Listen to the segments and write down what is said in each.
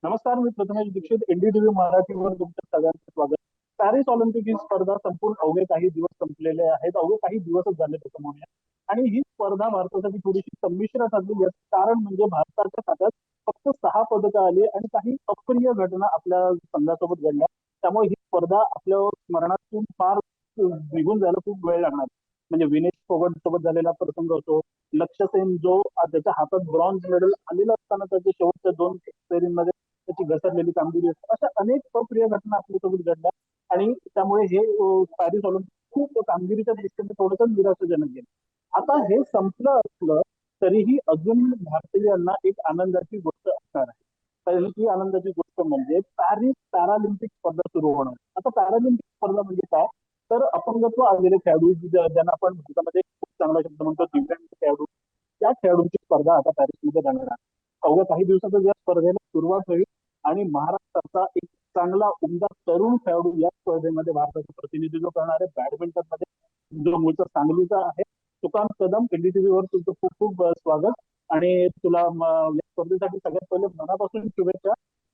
नमस्कार, मी प्रथमेश दीक्षित. एनडीटीव्ही मराठीवर तुमचं सगळ्यांचं स्वागत. पॅरिस ऑलिम्पिक ही स्पर्धा संपूर्ण अवघे काही दिवस संपलेले आहेत. अवघे काही दिवसच झाले तसं म्हणूया. आणि ही स्पर्धा भारतासाठी थोडीशी संमिश्र ठरली. याचं कारण म्हणजे भारताच्या खात्यात फक्त 6 पदकं आली आणि काही अप्रिय घटना आपल्या संघासोबत घडल्या. त्यामुळे ही स्पर्धा आपल्या स्मरणातून फार निघून जायला खूप वेळ लागणार. म्हणजे विनेश फोगट सोबत झालेला प्रसंग असो, लक्ष्य सेन जो त्याच्या हातात ब्रॉन्झ मेडल आलेलं असताना त्याच्या शेवटच्या 2 फेरीमध्ये त्याची घसरलेली कामगिरी असते. अशा अनेक अप्रिय घटना आपल्यासोबत घडल्या आणि त्यामुळे हे पॅरिस ऑलिम्पिक खूप कामगिरीच्या दृष्टीने थोडंसं निराशाजनक गेलं. आता हे संपलं असलं तरीही अजून भारतीयांना एक आनंदाची गोष्ट असणार आहे. पहिली आनंदाची गोष्ट म्हणजे पॅरिस पॅरालिम्पिक स्पर्धा सुरू होणार. आता पॅरालिम्पिक स्पर्धा म्हणजे काय? तर अपंगत्व आलेले खेळाडू ज्यांना आपण भारतामध्ये खूप चांगला शब्द म्हणतो दिव्यांग खेळाडू, त्या खेळाडूंची स्पर्धा आता पॅरिसमध्ये जाणार आहे. अवघ्या काही दिवसातच या स्पर्धेला सुरुवात होईल आणि महाराष्ट्राचा एक चांगला उमदा तरुण खेळाडू या स्पर्धेमध्ये भारताचं प्रतिनिधित्व करणार आहे. बॅडमिंटन मध्ये जो मूळचा सांगलीचा आहे, सुकांत कदम. एनडीटीव्ही वर तुमचं खूप खूप स्वागत. आणि तुला या स्पर्धेसाठी सगळ्यात पहिले मनापासून शुभेच्छा.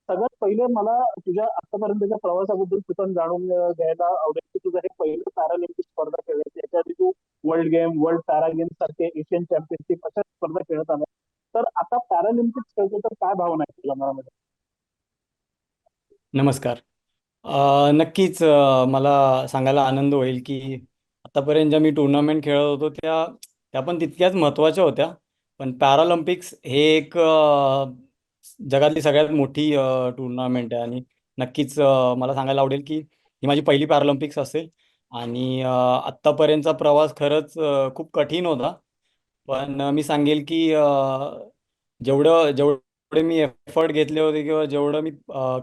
सगळ्यात पहिले मला तुझ्या आतापर्यंतच्या प्रवासाबद्दल सुद्धा जाणून घ्यायला आवडेल की तुझं हे पहिलं पॅरालिम्पिक स्पर्धा खेळायची. याच्या आधी तू world game, world para game सारखे एशियन चॅम्पियनशिप अशा स्पर्धा खेळत आल्या. तर आता पॅरालिम्पिक्स खेळतो तर काय भावना आहे तुझ्या मनामध्ये? नमस्कार. नक्कीच मला सांगायला आनंद होईल की आतापर्यंत ज्या मी टुर्नामेंट खेळत होतो त्या पण तितक्याच महत्त्वाच्या होत्या. पण पॅरालिम्पिक्स हे एक जगातली सगळ्यात मोठी टुर्नामेंट आहे आणि नक्कीच मला सांगायला आवडेल की ही माझी पहिली पॅरालिम्पिक्स असेल आणि आत्तापर्यंतचा प्रवास खरंच खूप कठीण होता. पण मी सांगेल की जेवढे मी एफर्ट घेतले होते किंवा जेवढं मी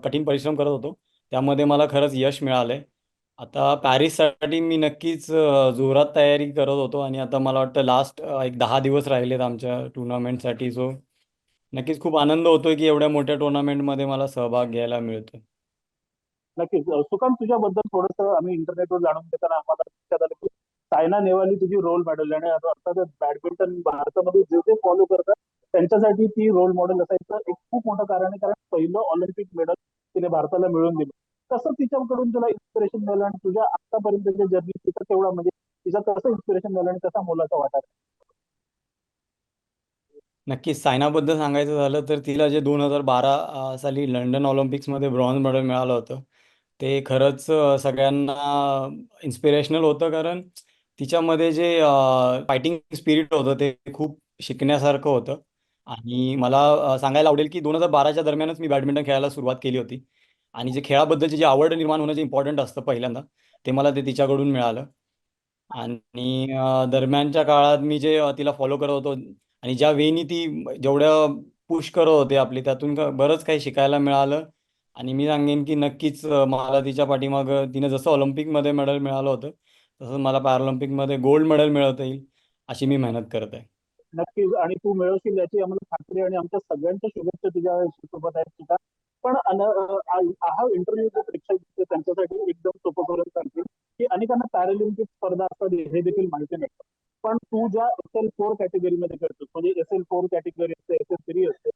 कठीण परिश्रम करत होतो त्यामध्ये मला खरंच यश मिळालंय. आता पॅरिससाठी मी नक्कीच जोरात तयारी करत होतो आणि आता मला वाटतं लास्ट एक 10 दिवस राहिलेत आमच्या टुर्नामेंटसाठी. सो नक्कीच खूप आनंद होतोय की एवढ्या मोठ्या टुर्नामेंटमध्ये मला सहभाग घ्यायला मिळतोय. नक्कीच. सुकांत, तुझ्याबद्दल थोडंसं आम्ही इंटरनेटवर जाणून घेताना आम्हाला लक्षात आलं की सायना नेहवाल ही तुझी रोल मॉडेल आणि अर्थातच बॅडमिंटन भारतामध्ये जे जे फॉलो करतात त्यांच्यासाठी ती रोल मॉडेल असायचं एक खूप मोठं कारण आहे. कारण पहिलं ऑलिम्पिक मेडल तिने भारताला मिळवून दिलं. कसं तिच्याकडून तुला इन्स्पिरेशन मिळालं आणि तुझ्या आतापर्यंतच्या जर्नी तिचा तेवढा म्हणजे तिचा कसं इन्स्पिरेशन मिळालं आणि कसा मोलाचा वाटा? नक्कीच सायनाबद्दल सांगायचं झालं तर तिला जे 2012 साली लंडन ऑलिम्पिक्समध्ये ब्रॉन्झ मेडल मिळालं होतं ते खरंच सगळ्यांना इन्स्पिरेशनल होतं. कारण तिच्यामध्ये जे फायटिंग स्पिरिट होतं ते खूप शिकण्यासारखं होतं. आणि मला सांगायला आवडेल की 2012च्या दरम्यानच मी बॅडमिंटन खेळायला सुरुवात केली होती आणि जे खेळाबद्दलची जी आवड निर्माण होणं जे इम्पॉर्टंट असतं पहिल्यांदा ते मला ते तिच्याकडून मिळालं. आणि दरम्यानच्या काळात मी जे तिला फॉलो करत होतो आणि ज्या वेनी ती जेवढ्या पुश करत होते आपली त्यातून बरंच काही शिकायला मिळालं. आणि मी सांगेन की नक्कीच मला तिच्या पाठीमागं तिने जसं ऑलिम्पिकमध्ये मेडल मिळालं होतं तसंच मला पॅरालिम्पिकमध्ये गोल्ड मेडल मिळवता येईल अशी मी मेहनत करत आहे. नक्कीच. आणि तू मिळवशील याची आम्हाला खात्री आणि आमच्या सगळ्यांच्या शुभेच्छा तुझ्या सोबत आहेत तुझा. पण हा इंटरव्ह्यू जो प्रेक्षक आहेत, त्यांच्यासाठी एकदम सोपं करून सांगतील की अनेकांना पॅरालिम्पिक स्पर्धा असतात हे देखील माहिती नसतं. पण तू ज्या SL4 कॅटेगरीमध्ये करतोस म्हणजे SL4 कॅटेगरी असते, SL3 असते,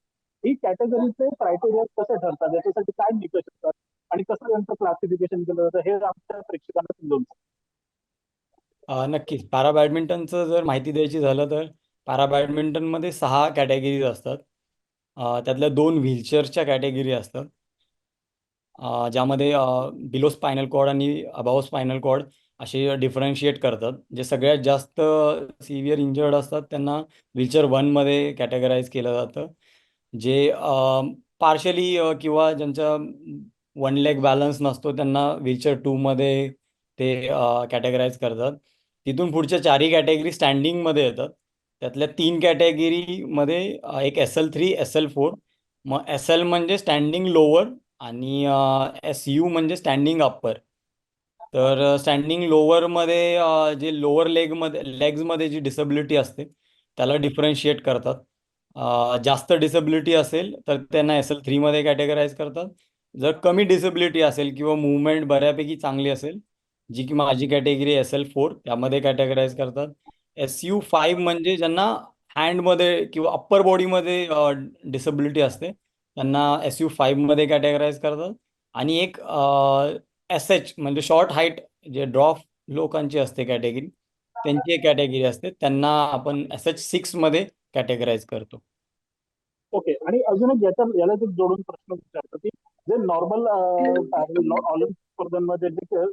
ही कॅटेगरीचे क्रायटेरिया कसे ठरतात, याच्यासाठी काय निकष असतात आणि कसं त्यांचं क्लासिफिकेशन केलं जातं हे आमच्या प्रेक्षकांना समजावून सांग. नक्कीच पॅरा बॅडमिंटनचं जर माहिती द्यायची झालं तर पॅरा बॅडमिंटनमध्ये 6 कॅटेगरीज असतात. त्यातल्या 2 व्हीलचेअरच्या कॅटेगरी असतात. ज्यामध्ये बिलो स्पायनल कॉर्ड आणि अबाव स्पायनल कॉर्ड असे डिफरन्शिएट करतात. जे सगळ्यात जास्त सिव्हिअर इंजर्ड असतात त्यांना व्हीलचेअर वनमध्ये कॅटेगराईज केलं जातं. जे पार्शली किंवा ज्यांचा वन लेग बॅलन्स नसतो त्यांना व्हीलचेअर टूमध्ये ते कॅटेगराईज करतात. तिथून पुढच्या 4ही कॅटेगरी स्टँडिंगमध्ये येतात. त्यातल्या 3 कॅटेगरीमध्ये एक SL3 SL4. मग SL म्हणजे स्टँडिंग लोअर आणि SU म्हणजे स्टँडिंग अप्पर. तर स्टँडिंग लोअरमध्ये जे लोअर लेग्समध्ये जी डिसेबिलिटी असते त्याला डिफरन्शिएट करतात. जास्त डिसेबिलिटी असेल तर त्यांना SL3मध्ये कॅटेगराईज करतात. जर कमी डिसेबिलिटी असेल किंवा मुवमेंट बऱ्यापैकी चांगली असेल जी की माझी कॅटेगरी SL4 त्यामध्ये कॅटेगराईज करतात. SU5 म्हणजे ज्यांना हँडमध्ये किंवा अप्पर बॉडीमध्ये डिसेबिलिटी असते त्यांना SU5 मध्ये कॅटेगराईज करतात. आणि एक SH म्हणजे शॉर्ट हाईट जे ड्रॉप लोकांची असते कॅटेगरी, त्यांची एक कॅटेगरी असते, त्यांना आपण SH6 मध्ये कॅटेगराईज करतो. ओके. आणि अजून एक याला एक जोडून प्रश्न विचारतो की जे नॉर्मल ऑलिम्पिक स्पर्धांमध्ये जे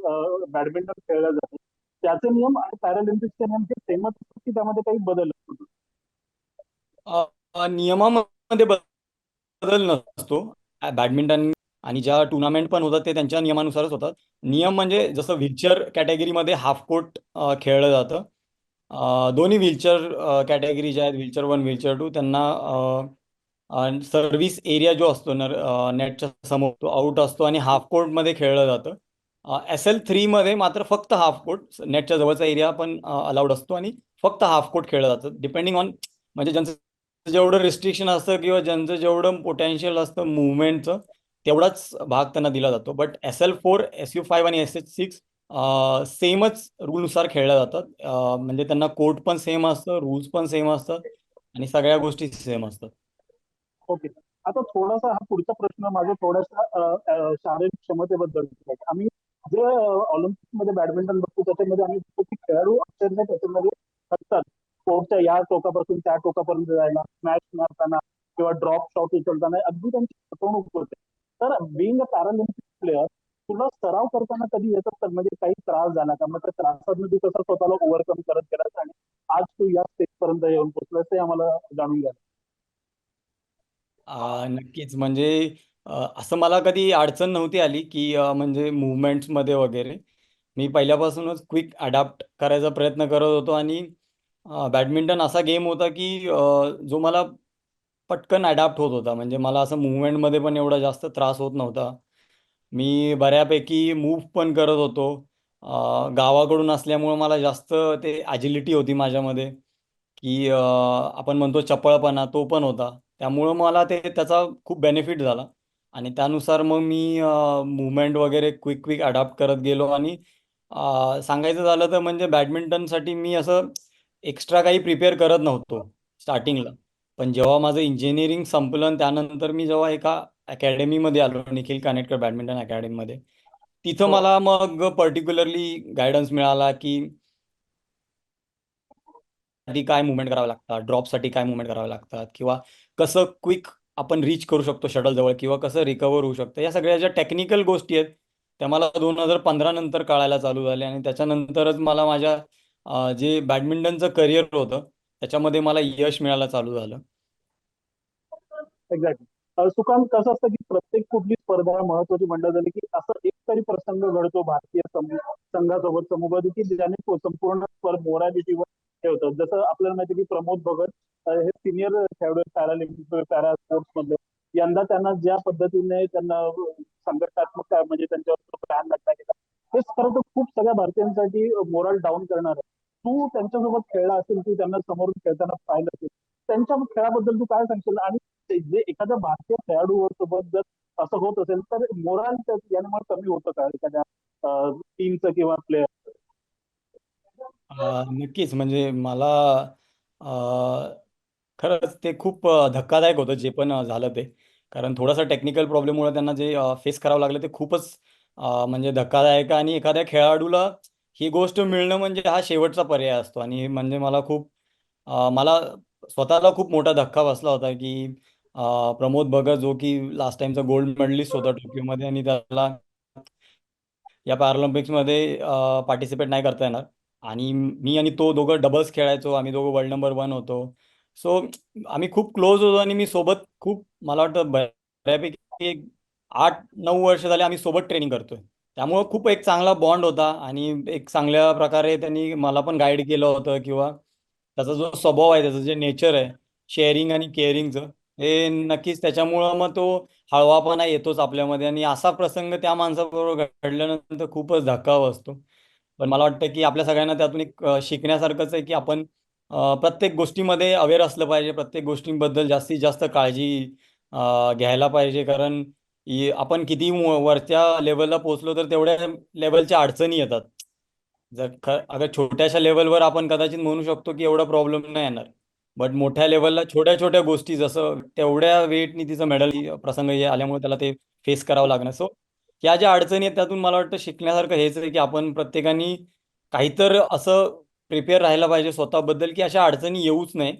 बॅडमिंटन खेळलं जातं त्याचे नियम आणि पॅरालिम्पिक्सचे नियम हे सेमच असतात की त्यामध्ये काही बदल असतो? नियमामध्ये बदल नसतो. बॅडमिंटन आणि ज्या टुर्नामेंट पण होतात ते त्यांच्या नियमानुसारच होतात. नियम म्हणजे जसं व्हीलचेअर कॅटेगरीमध्ये हाफ कोर्ट खेळलं जातं. दोन्ही व्हीलचेअर कॅटेगरी ज्या आहेत, व्हीलचेअर 1 व्हीलचेअर 2, त्यांना सर्व्हिस एरिया जो असतो नेटच्या समोर तो आउट असतो आणि हाफ कोर्टमध्ये खेळलं जातं. SL3 मध्ये मात्र फक्त हाफ कोर्ट, नेटच्या जवळचा एरिया पण अलाउड असतो आणि फक्त हाफ कोर्ट खेळलं जातं, डिपेंडिंग ऑन म्हणजे ज्यांचं जेवढं रिस्ट्रिक्शन असतं किंवा ज्यांचं जेवढं पोटेन्शियल असतं मुवमेंटचं, तेवढाच भाग त्यांना दिला जातो. बट SL4, SU5 आणि SH6 सेमच रूलनुसार खेळल्या जातात. म्हणजे त्यांना कोर्ट पण सेम असतं, रूल्स पण सेम असतात आणि सगळ्या गोष्टी सेम असतात. ओके. आता थोडासा हा पुढचा प्रश्न माझा थोडासा शारीरिक क्षमतेबद्दल आहे. आम्ही जे ऑलिम्पिक मध्ये बॅडमिंटन बघतो त्याच्यामध्ये आम्ही बघतो की खेळाडू अक्षरशः त्याच्यामध्ये थकतात. कोर्टच्या या टोकापासून त्या टोकापर्यंत जायला, स्मॅश मारताना किंवा ड्रॉप शॉट उचलताना अगदी त्यांची फसवणूक होते. तर बिईंग अ पॅरालिम्पिक प्लेअर तुला सराव करताना कधी याचा म्हणजे काही त्रास झाला का? मग त्या त्रासातून तू कसं स्वतःला ओव्हरकम करत गेलास आणि आज तू या स्टेज पर्यंत येऊन पोहोचलास ते आम्हाला जाणून घ्या. नक्कीच. म्हणजे असं मला कधी अडचण नव्हती आली, की म्हणजे मुवमेंट्समध्ये वगैरे. मी पहिल्यापासूनच क्विक अडॅप्ट करायचा प्रयत्न करत होतो आणि बॅडमिंटन असा गेम होता, की जो मला पटकन अडॅप्ट होत होता. म्हणजे मला असं मूव्हमेंटमध्ये पण एवढा जास्त त्रास होत नव्हता. मी बऱ्यापैकी मूव्ह पण करत होतो. गावाकडून असल्यामुळं मला जास्त ते ॲजिलिटी होती माझ्यामध्ये, की आपण म्हणतो चपळपणा तो पण होता. त्यामुळं मला त्याचा खूप बेनिफिट झाला आणि त्यानुसार मग मी मूव्हमेंट वगैरे क्विक क्विक अडॉप्ट करत गेलो आणि सांगायचं झालं तर म्हणजे बॅडमिंटनसाठी मी असं एक्स्ट्रा काही प्रिपेअर करत नव्हतो स्टार्टिंगला. पण जेव्हा माझं इंजिनिअरिंग संपलं आणि त्यानंतर मी जेव्हा एका अकॅडमीमध्ये आलो, निखिल कानेटकर बॅडमिंटन अकॅडमीमध्ये, तिथं हो. मला मग पर्टिक्युलरली गायडन्स मिळाला, की साठी काय मुवमेंट करावे लागतात, ड्रॉपसाठी काय मुवमेंट करावे लागतात किंवा कसं क्विक आपण रीच करू शकतो शटल जवळ किंवा कसं रिकवर होऊ शकतं. या सगळ्या ज्या टेक्निकल गोष्टी आहेत त्या मला 2015 नंतर कळायला चालू झाल्या आणि त्याच्यानंतरच मला माझ्या जे बॅडमिंटनचं करिअर होतं त्याच्यामध्ये मला यश मिळायला चालू झालं. एक्झॅक्टली. सुकांत कसं असतं की प्रत्येक कुठली स्पर्धा महत्वाची म्हणलं झाली की असं एक तरी प्रसंग घडतो भारतीय संघासोबत समुगाची की ज्याने संपूर्ण मोरॅलिटीवर हे होतं. जसं आपल्याला माहिती की प्रमोद भगत हे सिनियर खेळाडू पॅरालिम्पिक पॅरा स्पोर्ट्स मधले. यंदा त्यांना ज्या पद्धतीने त्यांना संघटनात्मक म्हणजे त्यांच्यावर बॅन लागला गेला हे खरं तर खूप सगळ्या भारतीयांसाठी मोरल डाऊन करणार आहे. तू त्यांच्यासोबत खेळला असेल, तू त्यांना समोरून खेळताना पाहिलं असेल, त्यांच्या खेळाबद्दल तू काय सांगशील? आणि जे एखाद्या भारतीय खेळाडू सोबत जर असं होत असेल तर मोराल यामुळे कमी होतं का एखाद्या टीमचं किंवा प्लेअर? नक्कीच. म्हणजे मला खरंच ते खूप धक्कादायक होतं जे पण झालं ते. कारण थोडासा टेक्निकल प्रॉब्लेममुळे त्यांना जे फेस करावं लागलं ते खूपच म्हणजे धक्कादायक आहे आणि एखाद्या खेळाडूला ही गोष्ट मिळणं म्हणजे हा शेवटचा पर्याय असतो आणि म्हणजे मला स्वतःला खूप मोठा धक्का बसला होता, की प्रमोद भगत जो की लास्ट टाइमचा गोल्ड मेडलिस्ट होता टोकियोमध्ये आणि त्याला या पॅरालिम्पिक्समध्ये पार्टिसिपेट नाही करता येणार आणि मी आणि तो दोघं डबल्स खेळायचो. आम्ही दोघं वर्ल्ड नंबर 1 होतो. सो आम्ही खूप क्लोज होतो आणि मी सोबत खूप मला वाटतं बऱ्यापैकी एक 8-9 वर्ष झाले आम्ही सोबत ट्रेनिंग करतोय. त्यामुळं खूप एक चांगला बॉन्ड होता आणि एक चांगल्या प्रकारे त्यांनी मला पण गाईड केलं होतं किंवा त्याचा जो स्वभाव आहे, त्याचं जे नेचर आहे, शेअरिंग आणि केअरिंगचं, हे नक्कीच त्याच्यामुळं मग तो हळवापणा येतोच आपल्यामध्ये आणि असा प्रसंग त्या माणसाबरोबर घडल्यानंतर खूपच धक्का बसतो. पण मला वाटतं की आपल्या सगळ्यांना त्यातून एक शिकण्यासारखंच आहे की आपण प्रत्येक गोष्टीमध्ये अवेअर असलं पाहिजे. प्रत्येक गोष्टींबद्दल जास्तीत जास्त काळजी घ्यायला पाहिजे. कारण आपण किती वरच्या लेवलला पोहोचलो तर तेवढ्या लेवलच्या अडचणी येतात. अगर छोट्याशा लेवलवर आपण कदाचित म्हणू शकतो की एवढा प्रॉब्लेम नाही येणार. बट मोठ्या लेवलला छोट्या छोट्या गोष्टी जसं तेवढ्या वेटनी तिचं मेडल प्रसंग हे आल्यामुळे त्याला ते फेस करावं लागणं. सो ह्या ज्या अडचणी आहेत त्यातून मला वाटतं शिकण्यासारखं हेच आहे की आपण प्रत्येकाने काहीतर असं प्रिपेअर राहायला पाहिजे स्वतःबद्दल की अशा अडचणी येऊच नाही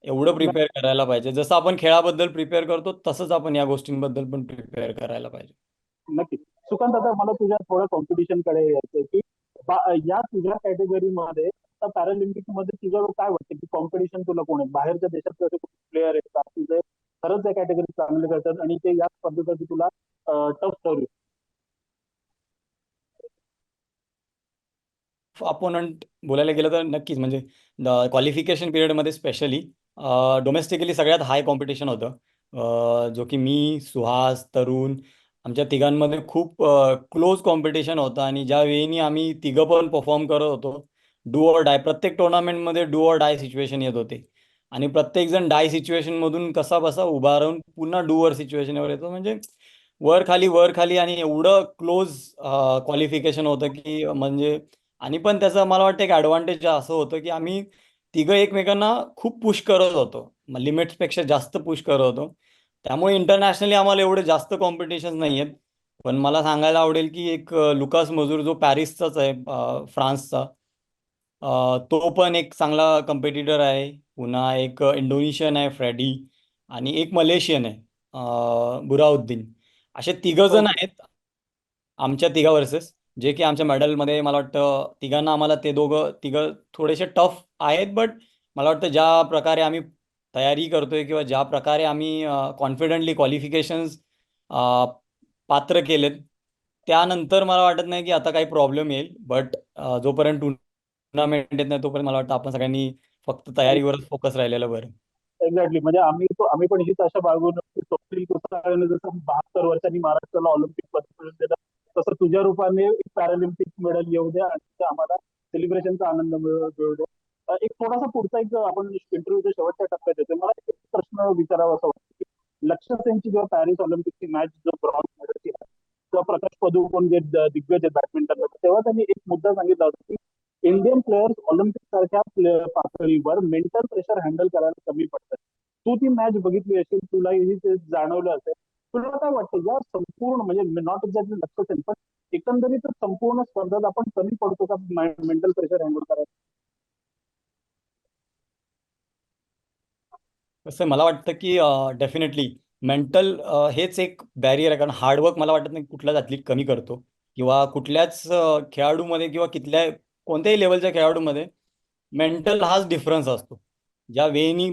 एवढं प्रिपेअर करायला पाहिजे. जसं आपण खेळाबद्दल प्रिपेअर करतो तसंच आपण या गोष्टींबद्दल पण प्रिपेअर करायला पाहिजे. नक्की. सुकांत, आता मला तुझ्या थोडं कॉम्पिटिशन कडे यायचंय की या तुझ्या कॅटेगरीमध्ये आता पॅरालिम्पिक मध्ये तुझं काय वाटतं की कॉम्पिटिशन तुला कोण आहे? बाहेरच्या देशात असे प्लेअर आहेत का तुझे खरंच या कॅटेगरीत चांगले करतात आणि ते या स्पर्धेसाठी तुला टफ ठरू? अपोनंट बोलायला गेलं तर नक्कीच म्हणजे क्वालिफिकेशन पिरियडमध्ये स्पेशली डोमेस्टिकली सगळ्यात हाय कॉम्पिटिशन होतं. जो की मी, सुहास, तरुण आमच्या तिघांमध्ये खूप क्लोज कॉम्पिटिशन होतं आणि ज्या वेळी आम्ही तिघं पण परफॉर्म करत होतो डू ऑर डाय, प्रत्येक टुर्नामेंटमध्ये डू ऑर डाय सिच्युएशन येत होते आणि प्रत्येकजण डाय सिच्युएशनमधून कसा बसा उभा राहून पुन्हा डू ऑर सिच्युएशनवर येतो. म्हणजे वर खाली आणि एवढं क्लोज क्वालिफिकेशन होतं की म्हणजे आणि पण त्याचं मला वाटतं एक ॲडव्हान्टेज असं होतं की आम्ही तिघं एकमेकांना खूप पुश करत होतो, लिमिट्सपेक्षा जास्त पुश करत होतो. त्यामुळे इंटरनॅशनली आम्हाला एवढे जास्त कॉम्पिटिशन्स नाही आहेत. पण मला सांगायला आवडेल की एक लुकास मजूर जो पॅरिसचाच आहे, फ्रान्सचा, तो पण एक चांगला कम्पिटिटर आहे. पुन्हा एक इंडोनेशियन आहे फ्रेडी आणि एक मलेशियन आहे बुराउद्दीन. असे तिघं जण ओके. आहेत आमच्या तिघा वर्सेस, जे की आमच्या मेडलमध्ये मला वाटतं तिघांना आम्हाला ते दोघं तिघं थोडेसे टफ आहेत. बट मला वाटतं ज्या प्रकारे आम्ही तयारी करतोय किंवा ज्या प्रकारे आम्ही कॉन्फिडेंटली क्वालिफिकेशन्स पात्र केलेत त्यानंतर मला वाटत नाही की आता काही प्रॉब्लेम येईल. बट जोपर्यंत टुर्नामेंट येत नाही तोपर्यंत मला वाटतं आपण सगळ्यांनी फक्त तयारीवरच फोकस राहिलेलं बरं. एक्झॅक्टली. म्हणजे आम्ही पण हीच आशा बाळगून स्वप्नील कुसाळ्याने जसं 72 वर्षांनी महाराष्ट्राला ऑलिम्पिक पदक मिळवून दिलं तसं तुझ्या रूपाने एक पॅरालिम्पिक मेडल येऊ द्या आणि ते आम्हाला सेलिब्रेशनचा आनंद मिळू द्या. एक थोडासा पुढचा एक आपण इंटरव्ह्यूच्या शेवटच्या टप्प्यात येतो, मला एक प्रश्न विचारावा असं वाटतं की लक्ष्य सेनची जेव्हा पॅरिस ऑलिम्पिकची मॅच जो ब्रॉन्झ मेडलची आहे तेव्हा प्रकाश पदुकोण जे दिग्गज आहेत बॅडमिंटन, तेव्हा त्यांनी एक मुद्दा सांगितला होता की इंडियन प्लेयर्स ऑलिम्पिक सारख्या पातळीवर मेंटल प्रेशर हँडल करायला कमी पडतात. तू ती मॅच बघितली असेल, तुलाही ते जाणवलं असेल. तुला काय वाटतं या संपूर्ण म्हणजे नॉट एक्झॅक्टली लक्ष असेल पण एकंदरीत संपूर्ण स्पर्धेत आपण कमी पडतो का मेंटल प्रेशर हँडल करायला? कसं मला वाटतं की डेफिनेटली मेंटल हेच एक बॅरियर आहे. कारण हार्डवर्क मला वाटत नाही कुठलाच ॲथलीट कमी करतो किंवा कुठल्याच खेळाडूमध्ये किंवा कोणत्याही लेवलच्या खेळाडूमध्ये मेंटल हाच डिफरन्स असतो. ज्या वेळी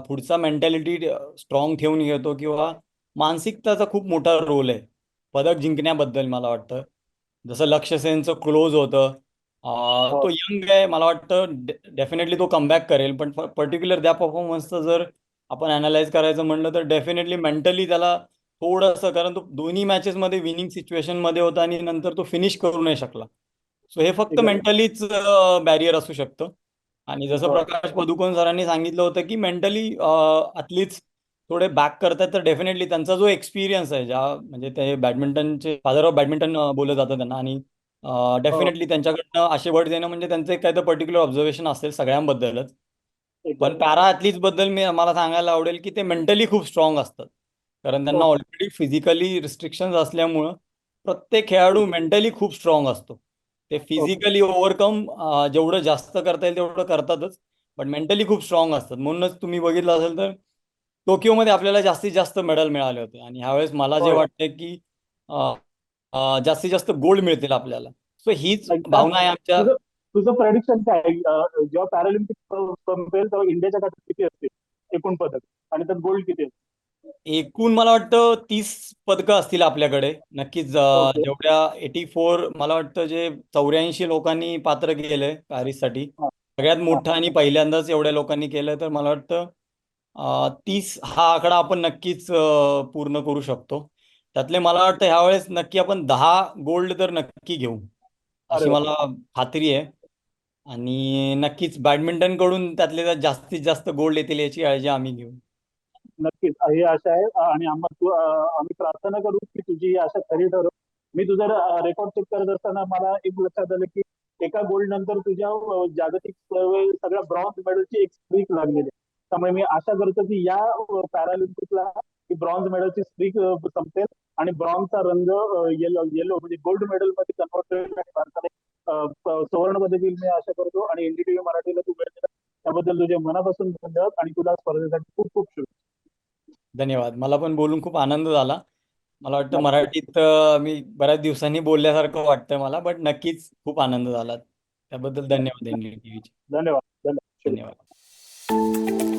पुढचा मेंटॅलिटी स्ट्रॉंग ठेवून घेतो किंवा मानसिकताचा खूप मोठा रोल आहे पदक जिंकण्याबद्दल मला वाटतं. जसं लक्ष्य सेनचं क्लोज होतं, हो. तो यंग आहे मला वाटतं डेफिनेटली तो कमबॅक करेल. पण पर्टिक्युलर त्या परफॉर्मन्सचं जर आपण अनालाइज करायचं म्हणलं तर डेफिनेटली मेंटली त्याला थोडंसं, कारण तो दोन्ही मॅचेसमध्ये विनिंग सिच्युएशनमध्ये होता आणि नंतर तो फिनिश करू नाही शकला. सो हे फक्त एक्झॅक्टली. मेंटलीच बॅरियर असू शकतं. आणि जसं हो. प्रकाश पदुकोण सरांनी सांगितलं होतं की मेंटली ॲथलीट्स थोडे बॅक करतात तर डेफिनेटली त्यांचा जो एक्सपिरियन्स आहे, ज्या म्हणजे ते बॅडमिंटनचे फादर ऑफ बॅडमिंटन बोललं जातं त्यांना, आणि हो. डेफिनेटली त्यांच्याकडनं असे वर्ड देणं म्हणजे त्यांचं एक काय तर पर्टिक्युलर ऑब्झर्वेशन असेल सगळ्यांबद्दलच. पण एक्झॅक्टली. पॅरा बद्दल मला सांगायला आवडेल की ते मेंटली खूप स्ट्रॉंग असतात. कारण त्यांना ओके. ऑलरेडी फिजिकली रिस्ट्रिक्शन्स असल्यामुळं प्रत्येक खेळाडू मेंटली खूप स्ट्रॉंग असतो. ते ओके. फिजिकली ओव्हरकम जेवढं जास्त करता येईल तेवढं करतातच. पण मेंटली खूप स्ट्रॉंग असतात. म्हणूनच तुम्ही बघितलं असेल तर टोकियोमध्ये आपल्याला जास्तीत जास्त मेडल मिळाले होते आणि ह्यावेळेस मला जे होय. वाटतंय की अ, जास्तीत जास्त गोल्ड मिळतील आपल्याला. सो हीच त्यात भावना आहे आमच्या. तुझं तुझं प्रेडिक्शन काय आहे? जेव्हा पॅरालिम्पिक संपेल तेव्हा इंडियाच्या खात्यात किती असतील एकूण पदक आणि त्यात गोल्ड किती असतील? एकूण मला वाटतं 30 पदकं असतील आपल्याकडे नक्कीच. ओके. जेवढ्या 84 मला वाटतं जे 84 लोकांनी पात्र केलंय पॅरिससाठी, हा. सगळ्यात हा. मोठं आणि पहिल्यांदाच एवढ्या लोकांनी केलं, तर मला वाटतं 30 हा आकडा आपण नक्कीच पूर्ण करू शकतो. त्यातले मला वाटतं ह्यावेळेस नक्की आपण 10 गोल्ड तर नक्की घेऊ अरे अशी वा. मला खात्री आहे. आणि नक्कीच बॅडमिंटनकडून त्यातले त्यात जास्तीत जास्त गोल्ड येतील याची काळजी आम्ही घेऊ. नक्कीच ही आशा आहे आणि आम्ही प्रार्थना करू की तुझी ही आशा खरी ठरो. मी तुझा रेकॉर्ड चेक करत असताना मला एक लक्षात आलं की एका गोल्ड नंतर तुझ्या जागतिक सगळ्या ब्रॉन्झ मेडलची एक स्ट्रीक लागलेली आहे. त्यामुळे मी आशा करतो की या पॅरालिम्पिकला ही ब्रॉन्झ मेडलची स्ट्रीक संपेल आणि ब्रॉन्झचा रंग येलो येलो म्हणजे गोल्ड मेडल मध्ये कन्वर्ट होईल आणि भारताला सुवर्ण पदक येईल मी आशा करतो. आणि एनडीटीव्ही मराठीला तू वेळ दिला त्याबद्दल तुझे मनापासून धन्यवाद आणि तुला स्पर्धेसाठी खूप खूप शुभेच्छा. धन्यवाद. मला पण बोलून खूप आनंद झाला. मला वाटतं मला मराठीत मी बऱ्याच दिवसांनी बोलल्यासारखं वाटतं मला, बट नक्कीच खूप आनंद झाला. त्याबद्दल धन्यवाद एनडीटीव्हीचे. धन्यवाद धन्यवाद शुभेच्छा. धन्यवाद.